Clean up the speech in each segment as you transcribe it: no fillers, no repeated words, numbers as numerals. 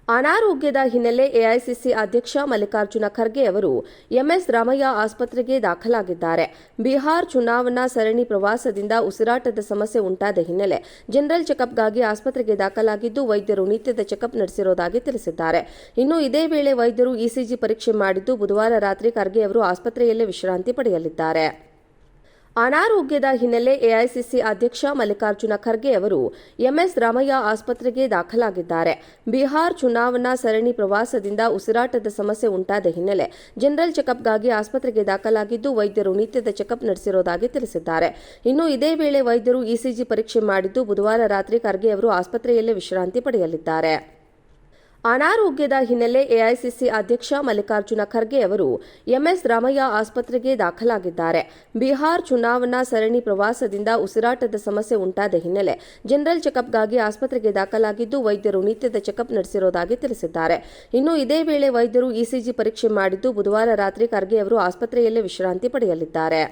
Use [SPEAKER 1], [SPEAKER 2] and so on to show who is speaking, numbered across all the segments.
[SPEAKER 1] ಅನಾರೋಗ್ಯದ ಹಿನ್ನೆಲೆ ಎಐಸಿಸಿ ಅಧ್ಯಕ್ಷ ಮಲ್ಲಿಕಾರ್ಜುನ ಖರ್ಗೆ ಅವರು ಎಂಎಸ್ ರಾಮಯ್ಯ ಆಸ್ಪತ್ರೆಗೆ ದಾಖಲಾಗಿದ್ದಾರೆ. ಬಿಹಾರ್ ಚುನಾವಣಾ ಸರಣಿ ಪ್ರವಾಸದಿಂದ ಉಸಿರಾಟದ ಸಮಸ್ಯೆ ಉಂಟಾದ ಹಿನ್ನೆಲೆ ಜನರಲ್ ಚೆಕಪ್ಗಾಗಿ ಆಸ್ಪತ್ರೆಗೆ ದಾಖಲಾಗಿದ್ದು, ವೈದ್ಯರು ನಿತ್ಯದ ಚೆಕಪ್ ನಡೆಸಿರುವುದಾಗಿ ತಿಳಿಸಿದ್ದಾರೆ. ಇನ್ನು ಇದೇ ವೇಳೆ ವೈದ್ಯರು ಇಸಿಜಿ ಪರೀಕ್ಷೆ ಮಾಡಿದ್ದು, ಬುಧವಾರ ರಾತ್ರಿ ಖರ್ಗೆ ಅವರು ಆಸ್ಪತ್ರೆಯಲ್ಲೇ ವಿಶ್ರಾಂತಿ ಪಡೆಯಲಿದ್ದಾರೆ. ಅನಾರೋಗ್ಯದ ಹಿನ್ನೆಲೆ ಎಐಸಿಸಿ ಅಧ್ಯಕ್ಷ ಮಲ್ಲಿಕಾರ್ಜುನ ಖರ್ಗೆ ಅವರು ಎಂಎಸ್ ರಾಮಯ್ಯ ಆಸ್ಪತ್ರೆಗೆ ದಾಖಲಾಗಿದ್ದಾರೆ. ಬಿಹಾರ್ ಚುನಾವಣಾ ಸರಣಿ ಪ್ರವಾಸದಿಂದ ಉಸಿರಾಟದ ಸಮಸ್ಯೆ ಉಂಟಾದ ಹಿನ್ನೆಲೆ ಜನರಲ್ ಚೆಕಪ್ಗಾಗಿ ಆಸ್ಪತ್ರೆಗೆ ದಾಖಲಾಗಿದ್ದು, ವೈದ್ಯರು ನಿತ್ಯದ ಚೆಕಪ್ ನಡೆಸಿರುವುದಾಗಿ ತಿಳಿಸಿದ್ದಾರೆ. ಇನ್ನು ಇದೇ ವೇಳೆ ವೈದ್ಯರು ಇಸಿಜಿ ಪರೀಕ್ಷೆ ಮಾಡಿದ್ದು, ಬುಧವಾರ ರಾತ್ರಿ ಖರ್ಗೆ ಅವರು ಆಸ್ಪತ್ರೆಯಲ್ಲೇ ವಿಶ್ರಾಂತಿ ಪಡೆಯಲಿದ್ದಾರೆ. ಅನಾರೋಗ್ಯದ ಹಿನ್ನೆಲೆ ಎಐಸಿಸಿ ಅಧ್ಯಕ್ಷ ಮಲ್ಲಿಕಾರ್ಜುನ ಖರ್ಗೆ ಅವರು ಎಂಎಸ್ ರಾಮಯ್ಯ ಆಸ್ಪತ್ರೆಗೆ ದಾಖಲಾಗಿದ್ದಾರೆ. ಬಿಹಾರ್ ಚುನಾವಣಾ ಸರಣಿ ಪ್ರವಾಸದಿಂದ ಉಸಿರಾಟದ ಸಮಸ್ಯೆ ಉಂಟಾದ ಹಿನ್ನೆಲೆ ಜನರಲ್ ಚೆಕಪ್ಗಾಗಿ ಆಸ್ಪತ್ರೆಗೆ ದಾಖಲಾಗಿದ್ದು, ವೈದ್ಯರು ನಿತ್ಯದ ಚೆಕಪ್ ನಡೆಸಿರುವುದಾಗಿ ತಿಳಿಸಿದ್ದಾರೆ. ಇನ್ನು ಇದೇ ವೇಳೆ ವೈದ್ಯರು ಇಸಿಜಿ ಪರೀಕ್ಷೆ ಮಾಡಿದ್ದು, ಬುಧವಾರ ರಾತ್ರಿ ಖರ್ಗೆ ಅವರು ಆಸ್ಪತ್ರೆಯಲ್ಲೇ ವಿಶ್ರಾಂತಿ ಪಡೆಯಲಿದ್ದಾರೆ.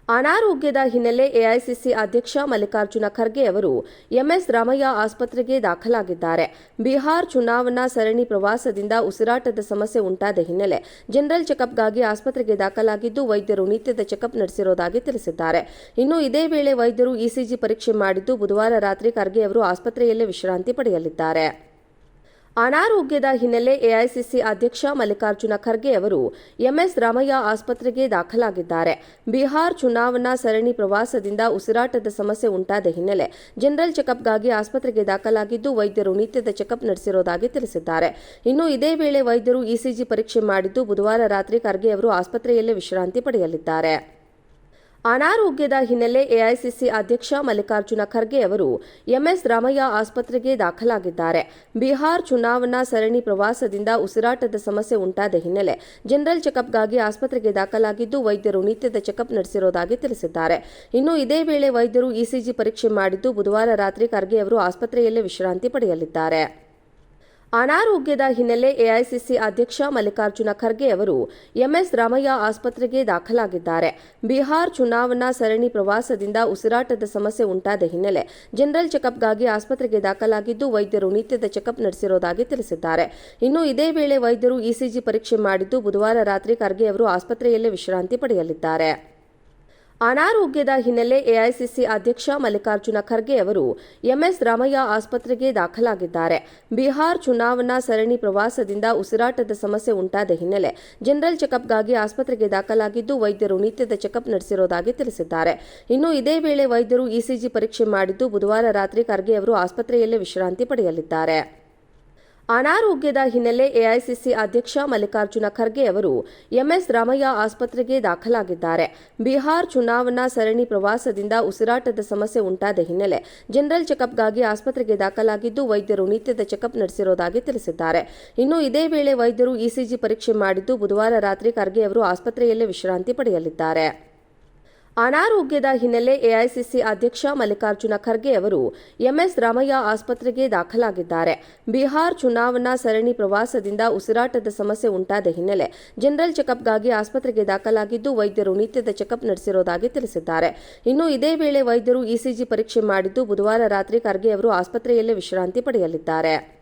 [SPEAKER 1] ಅನಾರೋಗ್ಯದ ಹಿನ್ನೆಲೆ ಎಐಸಿಸಿ ಅಧ್ಯಕ್ಷ ಮಲ್ಲಿಕಾರ್ಜುನ ಖರ್ಗೆ ಅವರು ಎಂಎಸ್ ರಾಮಯ್ಯ ಆಸ್ಪತ್ರೆಗೆ ದಾಖಲಾಗಿದ್ದಾರೆ. ಬಿಹಾರ್ ಚುನಾವಣಾ ಸರಣಿ ಪ್ರವಾಸದಿಂದ ಉಸಿರಾಟದ ಸಮಸ್ಯೆ ಉಂಟಾದ ಹಿನ್ನೆಲೆ ಜನರಲ್ ಚೆಕಪ್ಗಾಗಿ ಆಸ್ಪತ್ರೆಗೆ ದಾಖಲಾಗಿದ್ದು, ವೈದ್ಯರು ನಿತ್ಯದ ಚೆಕಪ್ ನಡೆಸಿರುವುದಾಗಿ ತಿಳಿಸಿದ್ದಾರೆ. ಇನ್ನು ಇದೇ ವೇಳೆ ವೈದ್ಯರು ಇಸಿಜಿ ಪರೀಕ್ಷೆ ಮಾಡಿದ್ದು, ಬುಧವಾರ ರಾತ್ರಿ ಖರ್ಗೆ ಅವರು ಆಸ್ಪತ್ರೆಯಲ್ಲೇ ವಿಶ್ರಾಂತಿ ಪಡೆಯಲಿದ್ದಾರೆ. ಅನಾರೋಗ್ಯದ ಹಿನ್ನೆಲೆ ಎಐಸಿಸಿ ಅಧ್ಯಕ್ಷ ಮಲ್ಲಿಕಾರ್ಜುನ ಖರ್ಗೆ ಅವರು ಎಂಎಸ್ ರಾಮಯ್ಯ ಆಸ್ಪತ್ರೆಗೆ ದಾಖಲಾಗಿದ್ದಾರೆ. ಬಿಹಾರ್ ಚುನಾವಣಾ ಸರಣಿ ಪ್ರವಾಸದಿಂದ ಉಸಿರಾಟದ ಸಮಸ್ಯೆ ಉಂಟಾದ ಹಿನ್ನೆಲೆ ಜನರಲ್ ಚೆಕಪ್ಗಾಗಿ ಆಸ್ಪತ್ರೆಗೆ ದಾಖಲಾಗಿದ್ದು, ವೈದ್ಯರು ನಿತ್ಯದ ಚೆಕಪ್ ನಡೆಸಿರುವುದಾಗಿ ತಿಳಿಸಿದ್ದಾರೆ. ಇನ್ನು ಇದೇ ವೇಳೆ ವೈದ್ಯರು ಇಸಿಜಿ ಪರೀಕ್ಷೆ ಮಾಡಿದ್ದು, ಬುಧವಾರ ರಾತ್ರಿ ಖರ್ಗೆ ಅವರು ಆಸ್ಪತ್ರೆಯಲ್ಲೇ ವಿಶ್ರಾಂತಿ ಪಡೆಯಲಿದ್ದಾರೆ. ಅನಾರೋಗ್ಯದ ಹಿನ್ನೆಲೆ ಎಐಸಿಸಿ ಅಧ್ಯಕ್ಷ ಮಲ್ಲಿಕಾರ್ಜುನ ಖರ್ಗೆ ಅವರು ಎಂಎಸ್ ರಾಮಯ್ಯ ಆಸ್ಪತ್ರೆಗೆ ದಾಖಲಾಗಿದ್ದಾರೆ. ಬಿಹಾರ್ ಚುನಾವಣಾ ಸರಣಿ ಪ್ರವಾಸದಿಂದ ಉಸಿರಾಟದ ಸಮಸ್ಯೆ ಉಂಟಾದ ಹಿನ್ನೆಲೆ ಜನರಲ್ ಚೆಕಪ್ಗಾಗಿ ಆಸ್ಪತ್ರೆಗೆ ದಾಖಲಾಗಿದ್ದು, ವೈದ್ಯರು ನಿತ್ಯದ ಚೆಕಪ್ ನಡೆಸಿರುವುದಾಗಿ ತಿಳಿಸಿದ್ದಾರೆ. ಇನ್ನು ಇದೇ ವೇಳೆ ವೈದ್ಯರು ಇಸಿಜಿ ಪರೀಕ್ಷೆ ಮಾಡಿದ್ದು, ಬುಧವಾರ ರಾತ್ರಿ ಖರ್ಗೆ ಅವರು ಆಸ್ಪತ್ರೆಯಲ್ಲೇ ವಿಶ್ರಾಂತಿ ಪಡೆಯಲಿದ್ದಾರೆ. ಅನಾರೋಗ್ಯದ ಹಿನ್ನೆಲೆ ಎಐಸಿಸಿ ಅಧ್ಯಕ್ಷ ಮಲ್ಲಿಕಾರ್ಜುನ ಖರ್ಗೆ ಅವರು ಎಂಎಸ್ ರಾಮಯ್ಯ ಆಸ್ಪತ್ರೆಗೆ ದಾಖಲಾಗಿದ್ದಾರೆ. ಬಿಹಾರ್ ಚುನಾವಣಾ ಸರಣಿ ಪ್ರವಾಸದಿಂದ ಉಸಿರಾಟದ ಸಮಸ್ಯೆ ಉಂಟಾದ ಹಿನ್ನೆಲೆ ಜನರಲ್ ಚೆಕಪ್ಗಾಗಿ ಆಸ್ಪತ್ರೆಗೆ ದಾಖಲಾಗಿದ್ದು, ವೈದ್ಯರು ನಿತ್ಯದ ಚೆಕಪ್ ನಡೆಸಿರುವುದಾಗಿ ತಿಳಿಸಿದ್ದಾರೆ. ಇನ್ನು ಇದೇ ವೇಳೆ ವೈದ್ಯರು ಇಸಿಜಿ ಪರೀಕ್ಷೆ ಮಾಡಿದ್ದು, ಬುಧವಾರ ರಾತ್ರಿ ಖರ್ಗೆ ಅವರು ಆಸ್ಪತ್ರೆಯಲ್ಲೇ ವಿಶ್ರಾಂತಿ ಪಡೆಯಲಿದ್ದಾರೆ. ಅನಾರೋಗ್ಯದ ಹಿನ್ನೆಲೆ ಎಐಸಿಸಿ ಅಧ್ಯಕ್ಷ ಮಲ್ಲಿಕಾರ್ಜುನ ಖರ್ಗೆ ಅವರು ಎಂಎಸ್ ರಾಮಯ್ಯ ಆಸ್ಪತ್ರೆಗೆ ದಾಖಲಾಗಿದ್ದಾರೆ. ಬಿಹಾರ್ ಚುನಾವಣಾ ಸರಣಿ ಪ್ರವಾಸದಿಂದ ಉಸಿರಾಟದ ಸಮಸ್ಯೆ ಉಂಟಾದ ಹಿನ್ನೆಲೆ ಜನರಲ್ ಚೆಕಪ್ಗಾಗಿ ಆಸ್ಪತ್ರೆಗೆ ದಾಖಲಾಗಿದ್ದು, ವೈದ್ಯರು ನಿತ್ಯದ ಚೆಕಪ್ ನಡೆಸಿರುವುದಾಗಿ ತಿಳಿಸಿದ್ದಾರೆ. ಇನ್ನು ಇದೇ ವೇಳೆ ವೈದ್ಯರು ಇಸಿಜಿ ಪರೀಕ್ಷೆ ಮಾಡಿದ್ದು, ಬುಧವಾರ ರಾತ್ರಿ ಖರ್ಗೆ ಅವರು ಆಸ್ಪತ್ರೆಯಲ್ಲೇ ವಿಶ್ರಾಂತಿ ಪಡೆಯಲಿದ್ದಾರೆ. ಅನಾರೋಗ್ಯದ ಹಿನ್ನೆಲೆ ಎಐಸಿಸಿ ಅಧ್ಯಕ್ಷ ಮಲ್ಲಿಕಾರ್ಜುನ ಖರ್ಗೆ ಅವರು ಎಂಎಸ್ ರಾಮಯ್ಯ ಆಸ್ಪತ್ರೆಗೆ ದಾಖಲಾಗಿದ್ದಾರೆ. ಬಿಹಾರ್ ಚುನಾವಣಾ ಸರಣಿ ಪ್ರವಾಸದಿಂದ ಉಸಿರಾಟದ ಸಮಸ್ಯೆ ಉಂಟಾದ ಹಿನ್ನೆಲೆ ಜನರಲ್ ಚೆಕಪ್ಗಾಗಿ ಆಸ್ಪತ್ರೆಗೆ ದಾಖಲಾಗಿದ್ದು, ವೈದ್ಯರು ನಿತ್ಯದ ಚೆಕಪ್ ನಡೆಸಿರುವುದಾಗಿ ತಿಳಿಸಿದ್ದಾರೆ. ಇನ್ನು ಇದೇ ವೇಳೆ ವೈದ್ಯರು ಇಸಿಜಿ ಪರೀಕ್ಷೆ ಮಾಡಿದ್ದು, ಬುಧವಾರ ರಾತ್ರಿ ಖರ್ಗೆ ಅವರು ಆಸ್ಪತ್ರೆಯಲ್ಲೇ ವಿಶ್ರಾಂತಿ ಪಡೆಯಲಿದ್ದಾರೆ. ಅನಾರೋಗ್ಯದ ಹಿನ್ನೆಲೆ ಎಐಸಿಸಿ ಅಧ್ಯಕ್ಷ ಮಲ್ಲಿಕಾರ್ಜುನ ಖರ್ಗೆ ಅವರು ಎಂಎಸ್ ರಾಮಯ್ಯ ಆಸ್ಪತ್ರೆಗೆ ದಾಖಲಾಗಿದ್ದಾರೆ. ಬಿಹಾರ್ ಚುನಾವಣಾ ಸರಣಿ ಪ್ರವಾಸದಿಂದ ಉಸಿರಾಟದ ಸಮಸ್ಯೆ ಉಂಟಾದ ಹಿನ್ನೆಲೆ ಜನರಲ್ ಚೆಕಪ್ಗಾಗಿ ಆಸ್ಪತ್ರೆಗೆ ದಾಖಲಾಗಿದ್ದು, ವೈದ್ಯರು ನಿತ್ಯದ ಚೆಕಪ್ ನಡೆಸಿರುವುದಾಗಿ ತಿಳಿಸಿದ್ದಾರೆ. ಇನ್ನು ಇದೇ ವೇಳೆ ವೈದ್ಯರು ಇಸಿಜಿ ಪರೀಕ್ಷೆ ಮಾಡಿದ್ದು, ಬುಧವಾರ ರಾತ್ರಿ ಖರ್ಗೆ ಅವರು ಆಸ್ಪತ್ರೆಯಲ್ಲೇ ವಿಶ್ರಾಂತಿ ಪಡೆಯಲಿದ್ದಾರೆ.